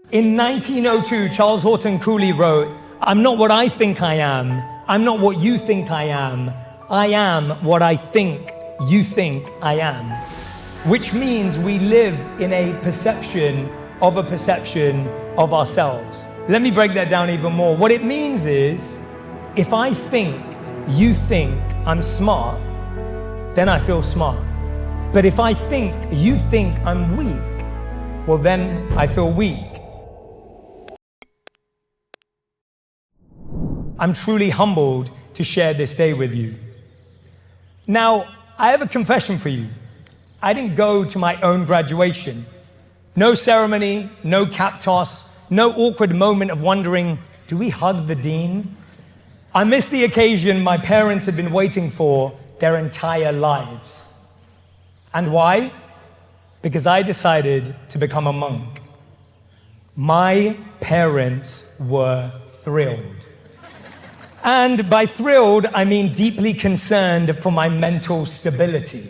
In 1902, Charles Horton Cooley wrote, "I'm not what I think I am. I'm not what you think I am. I am what I think you think I am." Which means we live in a perception of ourselves. Let me break that down even more. What it means is, if I think you think I'm smart, then I feel smart. But if I think you think I'm weak, well, then I feel weak. I'm truly humbled to share this day with you. Now, I have a confession for you. I didn't go to my own graduation. No ceremony, no cap toss, no awkward moment of wondering, do we hug the dean? I missed the occasion my parents had been waiting for their entire lives. And why? Because I decided to become a monk. My parents were thrilled. And by thrilled, I mean deeply concerned for my mental stability.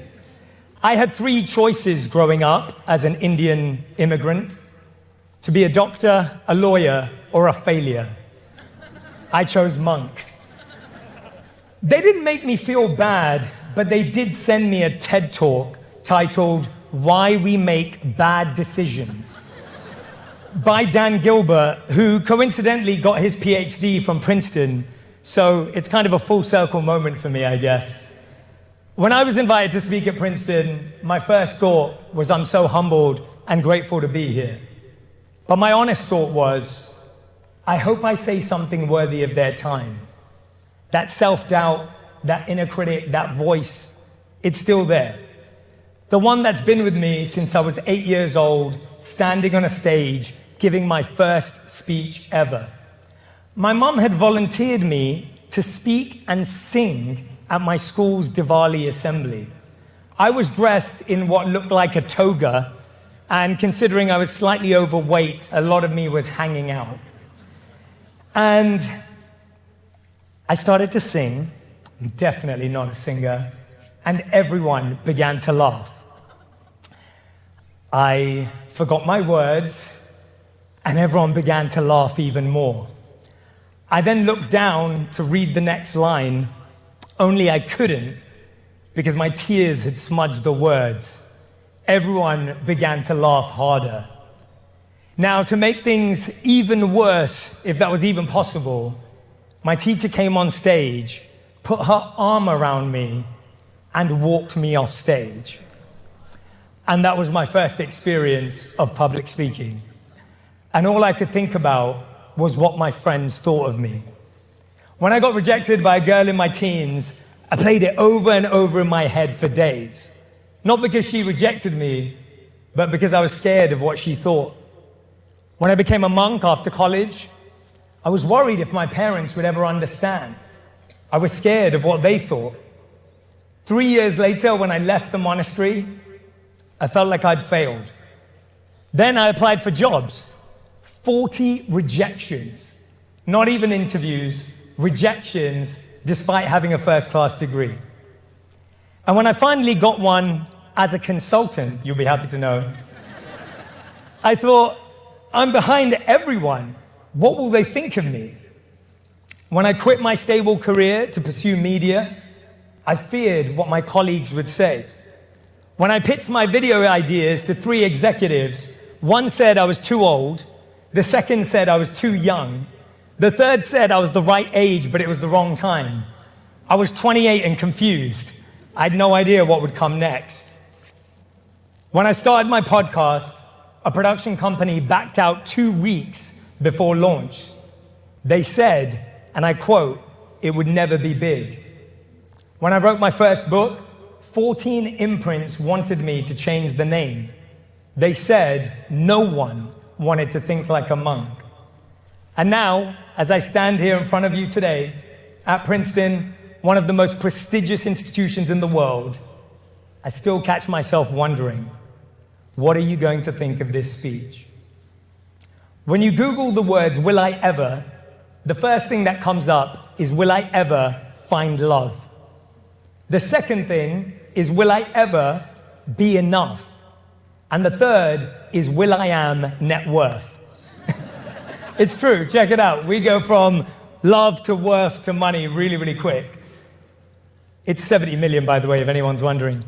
I had three choices growing up as an Indian immigrant: to be a doctor, a lawyer, or a failure. I chose monk. They didn't make me feel bad, but they did send me a TED talk titled "Why We Make Bad Decisions" by Dan Gilbert, who coincidentally got his PhD from Princeton. So it's kind of a full circle moment for me, I guess. When I was invited to speak at Princeton, my first thought was, I'm so humbled and grateful to be here. But my honest thought was, I hope I say something worthy of their time. That self-doubt, that inner critic, that voice, it's still there. The one that's been with me since I was 8 years old, standing on a stage, giving my first speech ever. My mom had volunteered me to speak and sing at my school's Diwali assembly. I was dressed in what looked like a toga, and considering I was slightly overweight, a lot of me was hanging out. And I started to sing, I'm definitely not a singer, and everyone began to laugh. I forgot my words, and everyone began to laugh even more. I then looked down to read the next line, only I couldn't because my tears had smudged the words. Everyone began to laugh harder. Now, to make things even worse, if that was even possible, my teacher came on stage, put her arm around me, and walked me off stage. And that was my first experience of public speaking. And all I could think about was what my friends thought of me. When I got rejected by a girl in my teens, I played it over and over in my head for days. Not because she rejected me, but because I was scared of what she thought. When I became a monk after college, I was worried if my parents would ever understand. I was scared of what they thought. 3 years later, when I left the monastery, I felt like I'd failed. Then I applied for jobs. 40 rejections, not even interviews, rejections, despite having a first-class degree. And when I finally got one as a consultant, you'll be happy to know, I thought, I'm behind everyone. What will they think of me? When I quit my stable career to pursue media, I feared what my colleagues would say. When I pitched my video ideas to 3 executives, one said I was too old, the second said I was too young. The third said I was the right age, but it was the wrong time. I was 28 and confused. I had no idea what would come next. When I started my podcast, a production company backed out 2 weeks before launch. They said, and I quote, it would never be big. When I wrote my first book, 14 imprints wanted me to change the name. They said no one wanted to think like a monk. And now, as I stand here in front of you today, at Princeton, one of the most prestigious institutions in the world, I still catch myself wondering, what are you going to think of this speech? When you Google the words, will I ever, the first thing that comes up is, will I ever find love? The second thing is, will I ever be enough? And the third is, will I am net worth? It's true. Check it out. We go from love to worth to money really, really quick. It's 70 million, by the way, if anyone's wondering.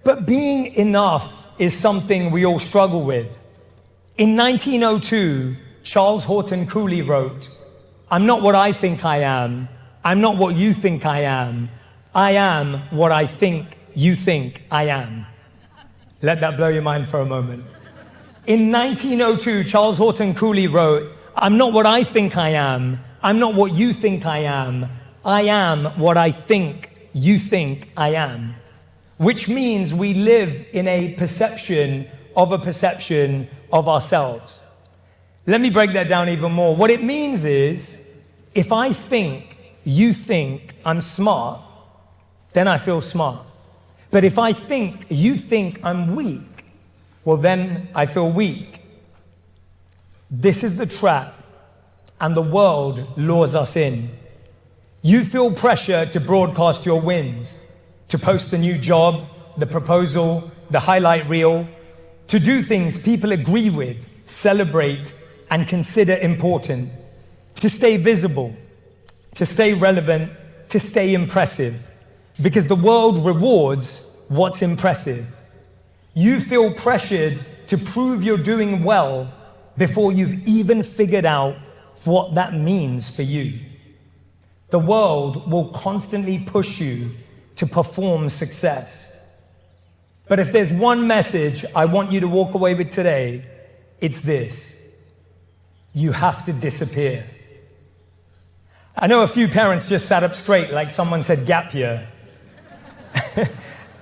But being enough is something we all struggle with. In 1902, Charles Horton Cooley wrote, "I'm not what I think I am. I'm not what you think I am. I am what I think you think I am." Let that blow your mind for a moment. In 1902, Charles Horton Cooley wrote, "I'm not what I think I am. I'm not what you think I am. I am what I think you think I am." Which means we live in a perception of ourselves. Let me break that down even more. What it means is, if I think you think I'm smart, then I feel smart. But if I think you think I'm weak, well, then I feel weak. This is the trap, and the world lures us in. You feel pressure to broadcast your wins, to post the new job, the proposal, the highlight reel, to do things people agree with, celebrate, and consider important, to stay visible, to stay relevant, to stay impressive, because the world rewards what's impressive. You feel pressured to prove you're doing well before you've even figured out what that means for you. The world will constantly push you to perform success. But if there's one message I want you to walk away with today, it's this: you have to disappear. I know a few parents just sat up straight like someone said gap year.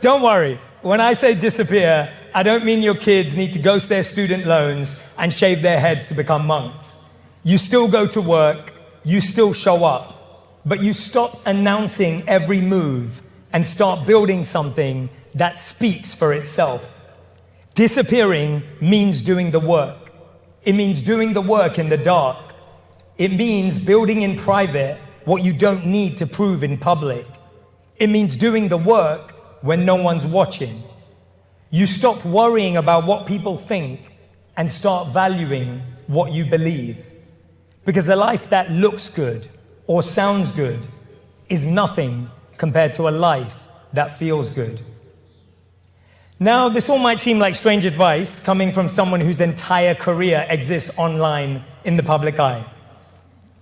Don't worry, when I say disappear, I don't mean your kids need to ghost their student loans and shave their heads to become monks. You still go to work, you still show up, but you stop announcing every move and start building something that speaks for itself. Disappearing means doing the work. It means doing the work in the dark. It means building in private what you don't need to prove in public. It means doing the work when no one's watching. You stop worrying about what people think and start valuing what you believe. Because a life that looks good or sounds good is nothing compared to a life that feels good. Now, this all might seem like strange advice coming from someone whose entire career exists online in the public eye.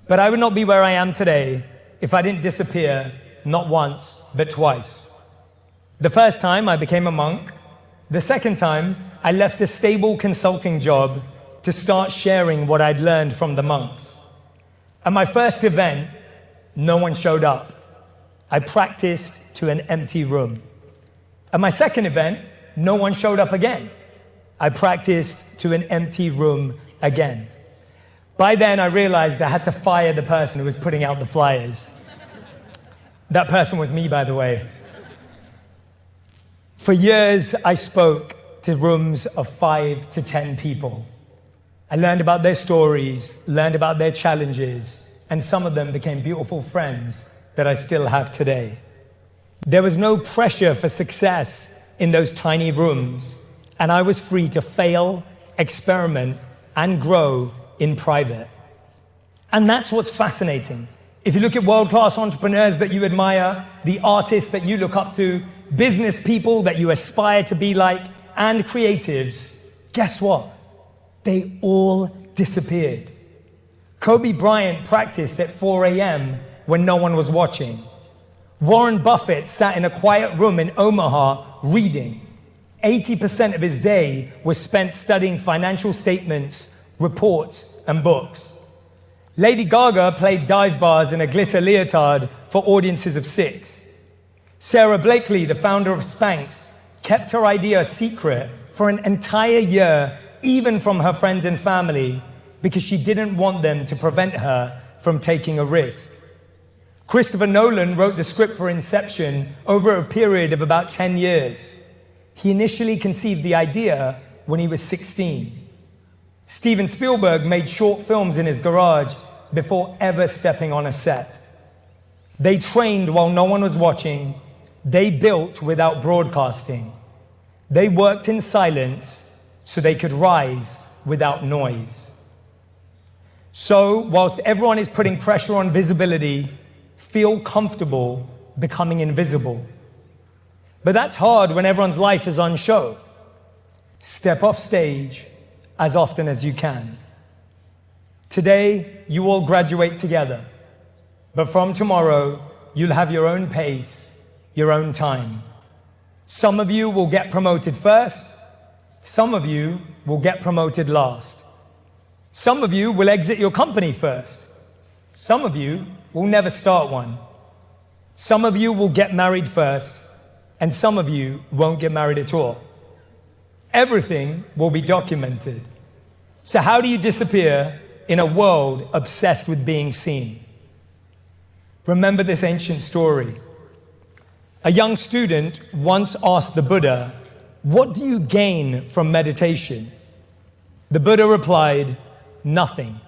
But I would not be where I am today if I didn't disappear not once, but twice. The first time I became a monk. The second time I left a stable consulting job to start sharing what I'd learned from the monks. At my first event, no one showed up. I practiced to an empty room. At my second event, no one showed up again. I practiced to an empty room again. By then, I realized I had to fire the person who was putting out the flyers. That person was me, by the way. For years, I spoke to rooms of 5 to 10 people. I learned about their stories, learned about their challenges, and some of them became beautiful friends that I still have today. There was no pressure for success in those tiny rooms, and I was free to fail, experiment, and grow in private. And that's what's fascinating. If you look at world-class entrepreneurs that you admire, the artists that you look up to, business people that you aspire to be like, and creatives, guess what? They all disappeared. Kobe Bryant practiced at 4 a.m. when no one was watching. Warren Buffett sat in a quiet room in Omaha reading. 80% of his day was spent studying financial statements, reports, and books. Lady Gaga played dive bars in a glitter leotard for audiences of 6. Sarah Blakely, the founder of Spanx, kept her idea a secret for an entire year, even from her friends and family, because she didn't want them to prevent her from taking a risk. Christopher Nolan wrote the script for Inception over a period of about 10 years. He initially conceived the idea when he was 16. Steven Spielberg made short films in his garage before ever stepping on a set. They trained while no one was watching. They built without broadcasting. They worked in silence so they could rise without noise. So, whilst everyone is putting pressure on visibility, feel comfortable becoming invisible. But that's hard when everyone's life is on show. Step off stage as often as you can. Today, you all graduate together. But from tomorrow, you'll have your own pace, your own time. Some of you will get promoted first. Some of you will get promoted last. Some of you will exit your company first. Some of you will never start one. Some of you will get married first, and some of you won't get married at all. Everything will be documented. So how do you disappear in a world obsessed with being seen? Remember this ancient story. A young student once asked the Buddha, "What do you gain from meditation?" The Buddha replied, "Nothing."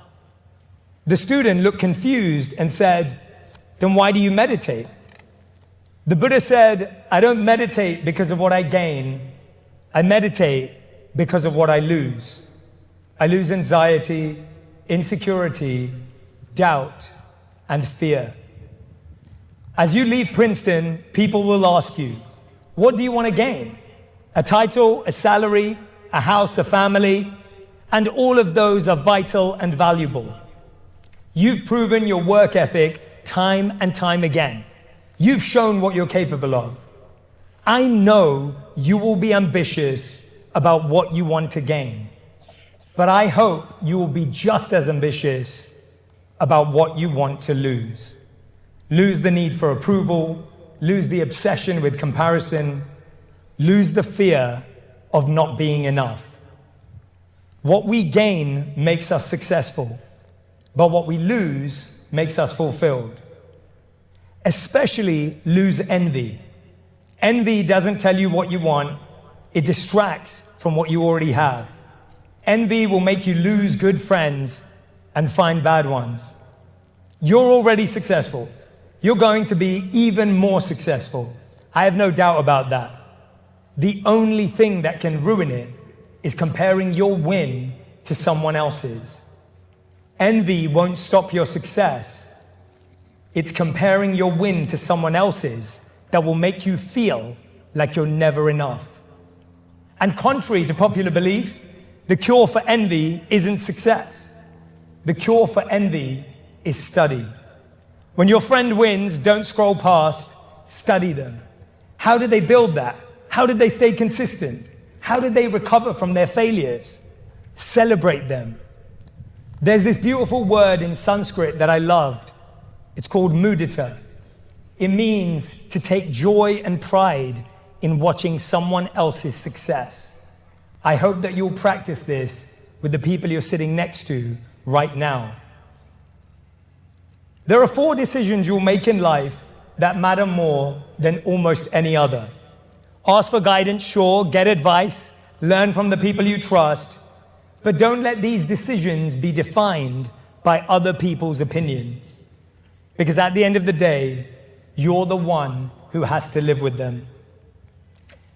The student looked confused and said, "Then why do you meditate?" The Buddha said, "I don't meditate because of what I gain. I meditate because of what I lose. I lose anxiety, insecurity, doubt, and fear." As you leave Princeton, people will ask you, what do you want to gain? A title, a salary, a house, a family? And all of those are vital and valuable. You've proven your work ethic time and time again. You've shown what you're capable of. I know you will be ambitious about what you want to gain. But I hope you will be just as ambitious about what you want to lose. Lose the need for approval, lose the obsession with comparison, lose the fear of not being enough. What we gain makes us successful, but what we lose makes us fulfilled. Especially lose envy. Envy doesn't tell you what you want, it distracts from what you already have. Envy will make you lose good friends and find bad ones. You're already successful. You're going to be even more successful. I have no doubt about that. The only thing that can ruin it is comparing your win to someone else's. Envy won't stop your success. It's comparing your win to someone else's that will make you feel like you're never enough. And contrary to popular belief, the cure for envy isn't success. The cure for envy is study. When your friend wins, don't scroll past, study them. How did they build that? How did they stay consistent? How did they recover from their failures? Celebrate them. There's this beautiful word in Sanskrit that I loved. It's called mudita. It means to take joy and pride in watching someone else's success. I hope that you'll practice this with the people you're sitting next to right now. There are 4 decisions you'll make in life that matter more than almost any other. Ask for guidance, sure, get advice, learn from the people you trust, but don't let these decisions be defined by other people's opinions. Because at the end of the day, you're the one who has to live with them.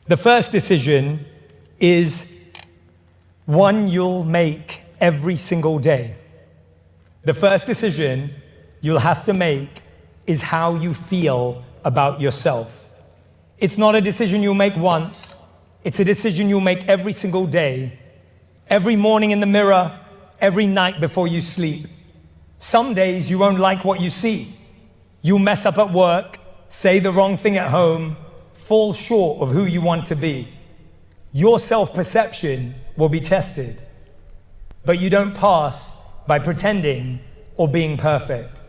The first decision is one you'll make every single day. The first decision you'll have to make is how you feel about yourself. It's not a decision you'll make once. It's a decision you'll make every single day, every morning in the mirror, every night before you sleep. Some days you won't like what you see. You'll mess up at work, say the wrong thing at home, fall short of who you want to be. Your self-perception will be tested. But you don't pass by pretending or being perfect.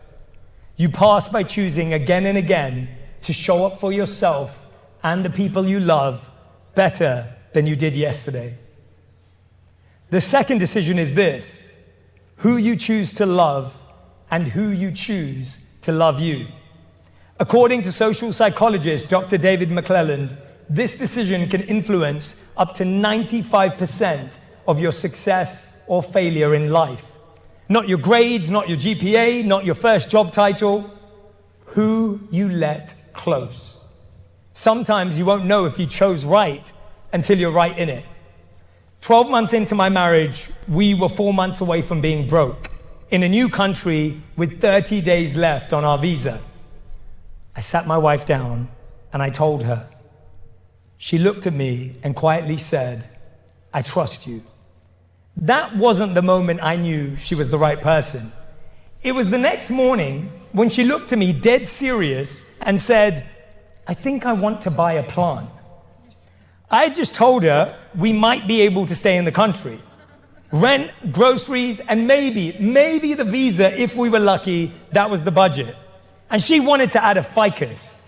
You pass by choosing again and again to show up for yourself and the people you love better than you did yesterday. The second decision is this: who you choose to love and who you choose to love you. According to social psychologist Dr. David McClelland, this decision can influence up to 95% of your success or failure in life. Not your grades, not your GPA, not your first job title. Who you let close. Sometimes you won't know if you chose right until you're right in it. 12 months into my marriage, we were 4 months away from being broke. in a new country with 30 days left on our visa. I sat my wife down and I told her. She looked at me and quietly said, I trust you. That wasn't the moment I knew she was the right person. It was the next morning when she looked at me dead serious and said, I think I want to buy a plant. I just told her we might be able to stay in the country. Rent, groceries, and maybe the visa, if we were lucky, that was the budget. And she wanted to add a ficus.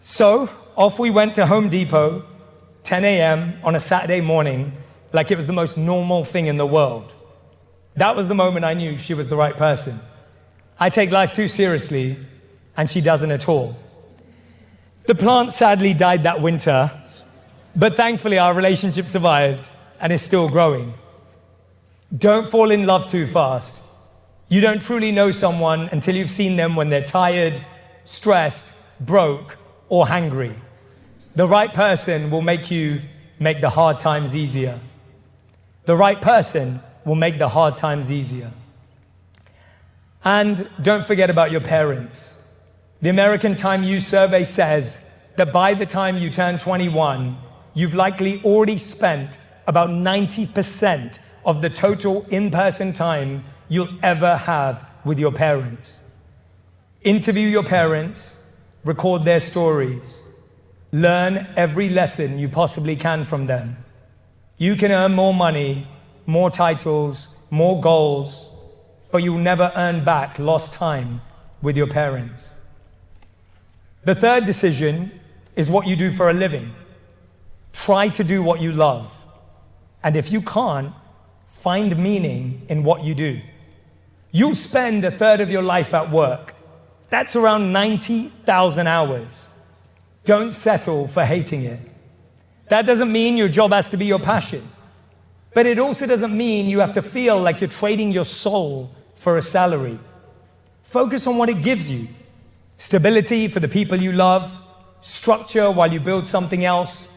So off we went to Home Depot, 10 a.m. on a Saturday morning, like it was the most normal thing in the world. That was the moment I knew she was the right person. I take life too seriously, and she doesn't at all. The plant sadly died that winter, but thankfully our relationship survived and is still growing. Don't fall in love too fast. You don't truly know someone until you've seen them when they're tired, stressed, broke, or hangry. The right person will make the hard times easier. The right person will make the hard times easier. And don't forget about your parents. The American Time Use Survey says that by the time you turn 21, you've likely already spent about 90% of the total in-person time you'll ever have with your parents. Interview your parents, record their stories, learn every lesson you possibly can from them. You can earn more money, more titles, more goals, but you'll never earn back lost time with your parents. The third decision is what you do for a living. Try to do what you love. And if you can't, find meaning in what you do. You'll spend a third of your life at work. That's around 90,000 hours. Don't settle for hating it. That doesn't mean your job has to be your passion. But it also doesn't mean you have to feel like you're trading your soul for a salary. Focus on what it gives you. Stability for the people you love, structure while you build something else,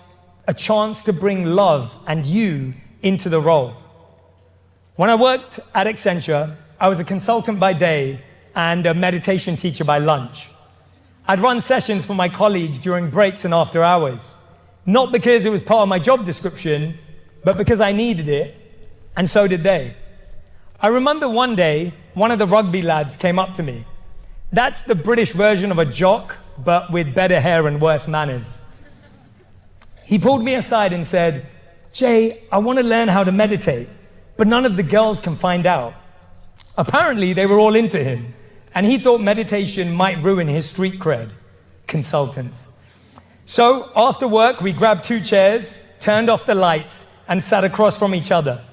a chance to bring love and you into the role. When I worked at Accenture, I was a consultant by day and a meditation teacher by lunch. I'd run sessions for my colleagues during breaks and after hours, not because it was part of my job description, but because I needed it, and so did they. I remember one day, one of the rugby lads came up to me. That's the British version of a jock, but with better hair and worse manners. He pulled me aside and said, Jay, I want to learn how to meditate, but none of the girls can find out. Apparently, they were all into him, and he thought meditation might ruin his street cred. Consultants. So after work, we grabbed 2 chairs, turned off the lights, and sat across from each other.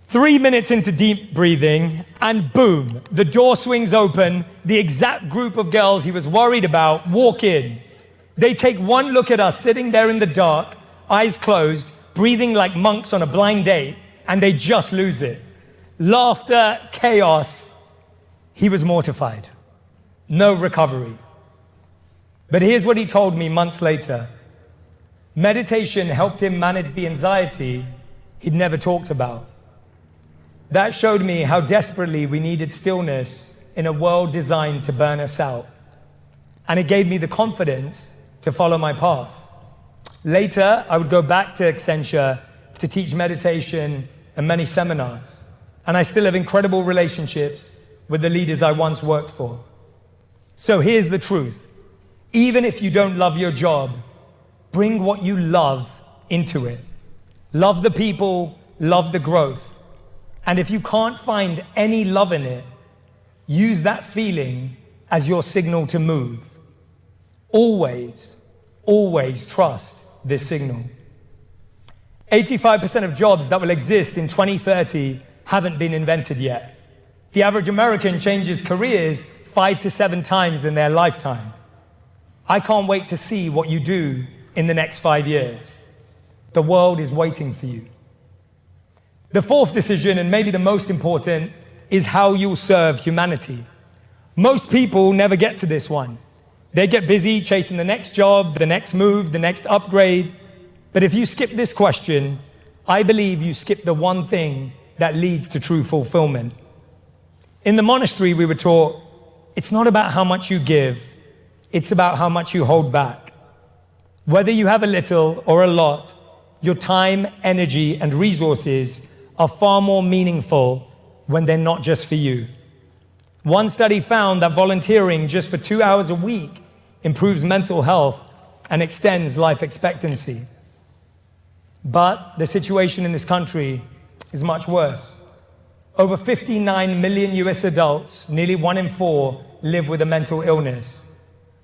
3 minutes into deep breathing, and boom, the door swings open. The exact group of girls he was worried about walk in. They take one look at us sitting there in the dark, eyes closed, breathing like monks on a blind date, and they just lose it. Laughter, chaos. He was mortified. No recovery. But here's what he told me months later. Meditation helped him manage the anxiety he'd never talked about. That showed me how desperately we needed stillness in a world designed to burn us out. And it gave me the confidence to follow my path. Later, I would go back to Accenture to teach meditation and many seminars. And I still have incredible relationships with the leaders I once worked for. So here's the truth. Even if you don't love your job, bring what you love into it. Love the people, love the growth. And if you can't find any love in it, use that feeling as your signal to move. Always, always trust this signal. 85% of jobs that will exist in 2030 haven't been invented yet. The average American changes careers 5 to 7 times in their lifetime. I can't wait to see what you do in the next 5 years. The world is waiting for you. The fourth decision, and maybe the most important, is how you'll serve humanity. Most people never get to this one. They get busy chasing the next job, the next move, the next upgrade. But if you skip this question, I believe you skip the one thing that leads to true fulfillment. In the monastery, we were taught, it's not about how much you give, it's about how much you hold back. Whether you have a little or a lot, your time, energy, and resources are far more meaningful when they're not just for you. One study found that volunteering just for 2 hours a week improves mental health and extends life expectancy. But the situation in this country is much worse. Over 59 million US adults, nearly 1 in 4, live with a mental illness.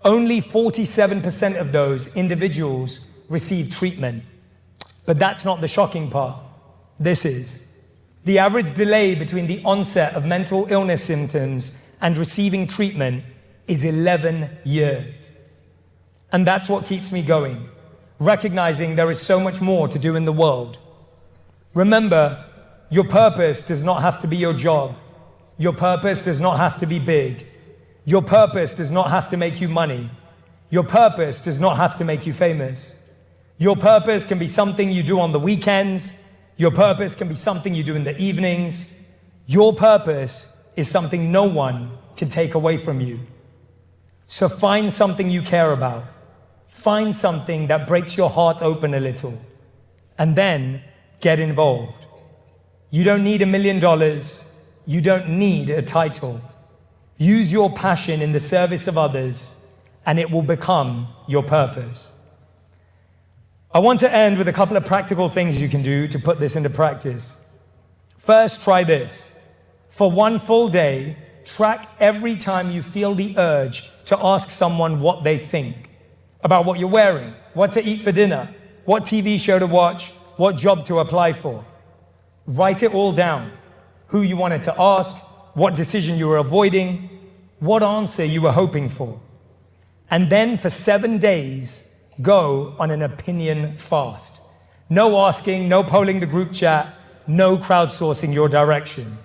Only 47% of those individuals receive treatment. But that's not the shocking part. This is. The average delay between the onset of mental illness symptoms and receiving treatment is 11 years. And that's what keeps me going, recognizing there is so much more to do in the world. Remember, your purpose does not have to be your job. Your purpose does not have to be big. Your purpose does not have to make you money. Your purpose does not have to make you famous. Your purpose can be something you do on the weekends. Your purpose can be something you do in the evenings. Your purpose is something no one can take away from you. So find something you care about. Find something that breaks your heart open a little. And then get involved. You don't need $1 million. You don't need a title. Use your passion in the service of others, and it will become your purpose. I want to end with a couple of practical things you can do to put this into practice. First, try this. For 1 full day, track every time you feel the urge to ask someone what they think about what you're wearing, what to eat for dinner, what TV show to watch, what job to apply for. Write it all down. Who you wanted to ask, what decision you were avoiding, what answer you were hoping for. And then for 7 days, go on an opinion fast. No asking, no polling the group chat, no crowdsourcing your direction.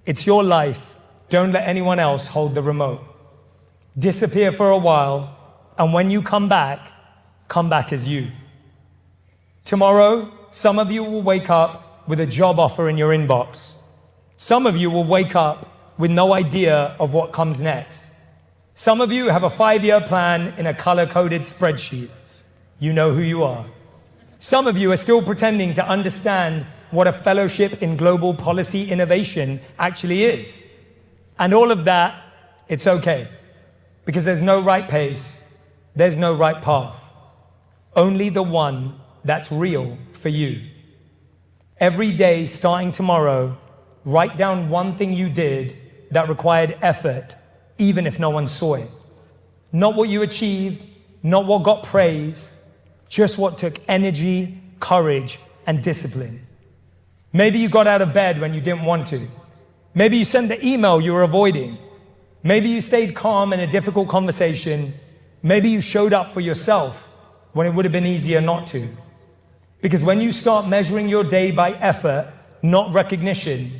It's your life. Don't let anyone else hold the remote. Disappear for a while, and when you come back as you. Tomorrow, some of you will wake up with a job offer in your inbox. Some of you will wake up with no idea of what comes next. Some of you have a 5-year plan in a color-coded spreadsheet. You know who you are. Some of you are still pretending to understand what a fellowship in global policy innovation actually is. And all of that, it's okay. Because there's no right pace, there's no right path. Only the one that's real for you. Every day starting tomorrow, write down one thing you did that required effort, even if no one saw it. Not what you achieved, not what got praise, just what took energy, courage, and discipline. Maybe you got out of bed when you didn't want to. Maybe you sent the email you were avoiding. Maybe you stayed calm in a difficult conversation. Maybe you showed up for yourself when it would have been easier not to. Because when you start measuring your day by effort, not recognition,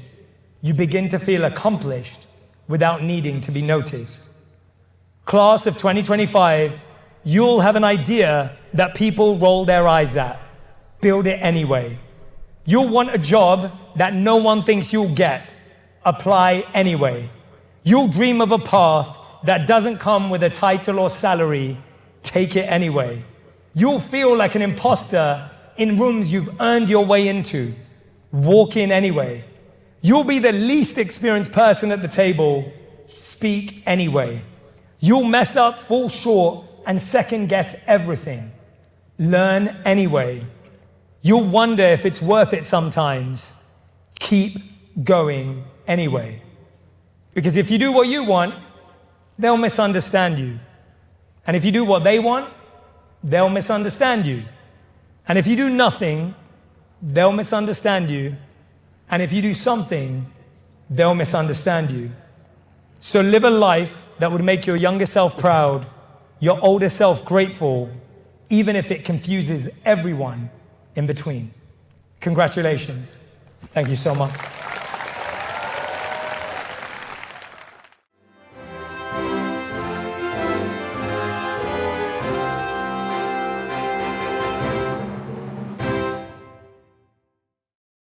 you begin to feel accomplished without needing to be noticed. Class of 2025, you'll have an idea that people roll their eyes at. Build it anyway. You'll want a job that no one thinks you'll get. Apply anyway. You'll dream of a path that doesn't come with a title or salary. Take it anyway. You'll feel like an imposter in rooms you've earned your way into. Walk in anyway. You'll be the least experienced person at the table. Speak anyway. You'll mess up, fall short, and second guess everything. Learn anyway. You'll wonder if it's worth it sometimes. Keep going anyway. Because if you do what you want, they'll misunderstand you. And if you do what they want, they'll misunderstand you. And if you do nothing, they'll misunderstand you. And if you do something, they'll misunderstand you. So live a life that would make your younger self proud, your older self grateful, even if it confuses everyone in between. Congratulations. Thank you so much.